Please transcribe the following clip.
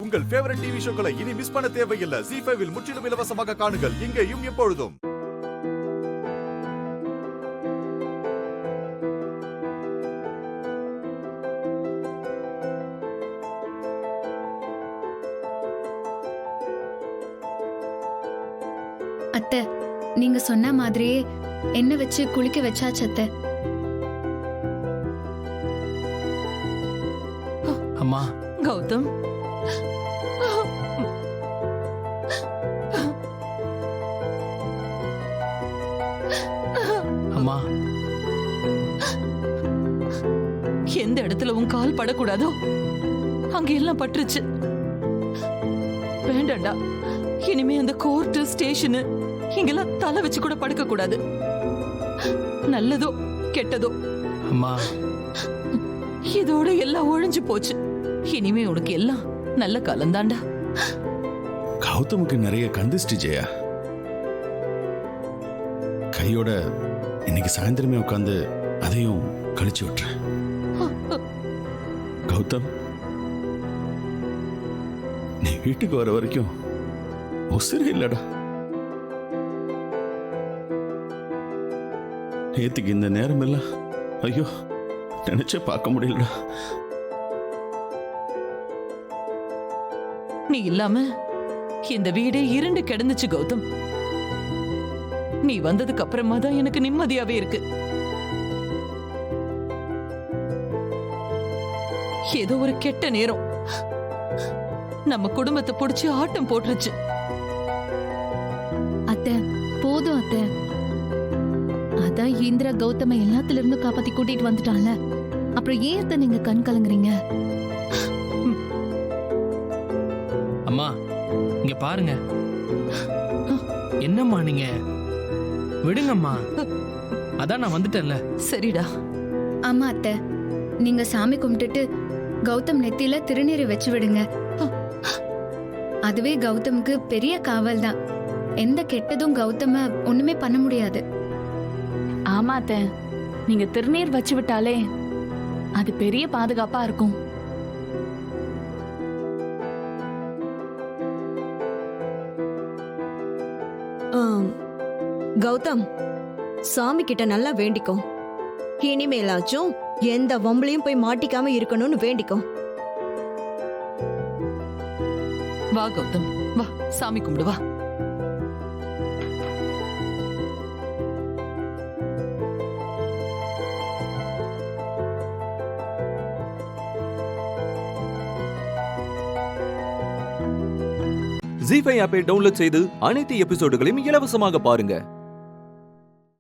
உங்கள் favourite TV ஷோக்களை இனி miss பண்ண தேவையில்லை. ZEE5 இல் முற்றிலும் இலவசமாக காணுங்கள், இங்கேயும் எப்பொழுதும். அத்தை, நீங்க சொன்ன மாதிரியே எண்ணெய் வச்சு குளிக்க வச்சாச்சு அத்தை. அம்மா. கௌதம், அம்மா. எந்த இடத்துல உன் கால் படக்கூடாதோ அங்க எல்லாம் பட்டுருச்சு. வேண்டாண்டா, இனிமே அந்த கோர்ட் ஸ்டேஷனு இங்கெல்லாம் தலை வச்சு கூட படுக்க கூடாது. நல்லதோ கெட்டதோ அம்மா, இதோட எல்லாம் ஒழிஞ்சு போச்சு. இனிமே உனக்கு எல்லாம் நல்ல காலம் தாண்டா. கௌதமுக்கு நிறைய கந்திஷ்டி ஜெயா. கையோட இன்னைக்கு சாயந்தரமே உட்காந்து அதையும் கழிச்சு விட்டுறேன். கௌதம், நீ வீட்டுக்கு வர வரைக்கும் உசிறு இல்லடா. நேத்துக்கு இந்த நேரம் எல்லாம் ஐயோ நினைச்சே பார்க்க முடியலடா. நீ இல்லாம இந்த வீடே இருண்டு கிடந்துச்சு கௌதம். நீ வந்ததுக்கு அப்புறமா தான் எனக்கு நிம்மதியாவே இருக்கு. ஏதோ ஒரு கெட்ட நேரம் நம்ம குடும்பத்தை புடிச்சு ஆட்டம் போட்டுருச்சு. அத்தை, போதும் அத்தை. அதான் இந்திரா கௌதம எல்லாத்துல இருந்து காப்பாத்தி கூட்டிட்டு வந்துட்டான்ல, அப்புறம் ஏன் அத்தை நீங்க கண் கலங்குறீங்க? அம்மா இங்க பாருங்க. என்னம்மா நீங்க விடுங்கம்மா, அதான் நான் வந்துட்டேன்ல. சரிடா. ஆமா அத்தை, நீங்க சாமி கும்பிட்டுட்டு கௌதம் நெத்தியில திருநீரை வச்சு விடுங்க. அதுவே கௌதமுக்கு பெரிய காவல் தான். எந்த கெட்டதும் கௌதம ஒண்ணுமே பண்ண முடியாது. ஆமா அத்தை, நீங்க திருநீர் வச்சு விட்டாலே அது பெரிய பாதுகாப்பா இருக்கும். கௌதம், சாமி கிட்ட நல்லா வேண்டிக்கோ. இனிமேலாச்சும் எந்த வம்பளையும் போய் மாட்டிக்காம இருக்கணும்னு வேண்டிக்கோ. வா கௌதம், வா சாமி கும்பிடு வா. ZEE5 ஆப்பை டவுன்லோட் செய்து அனைத்து எபிசோடுகளையும் இலவசமாக பாருங்க.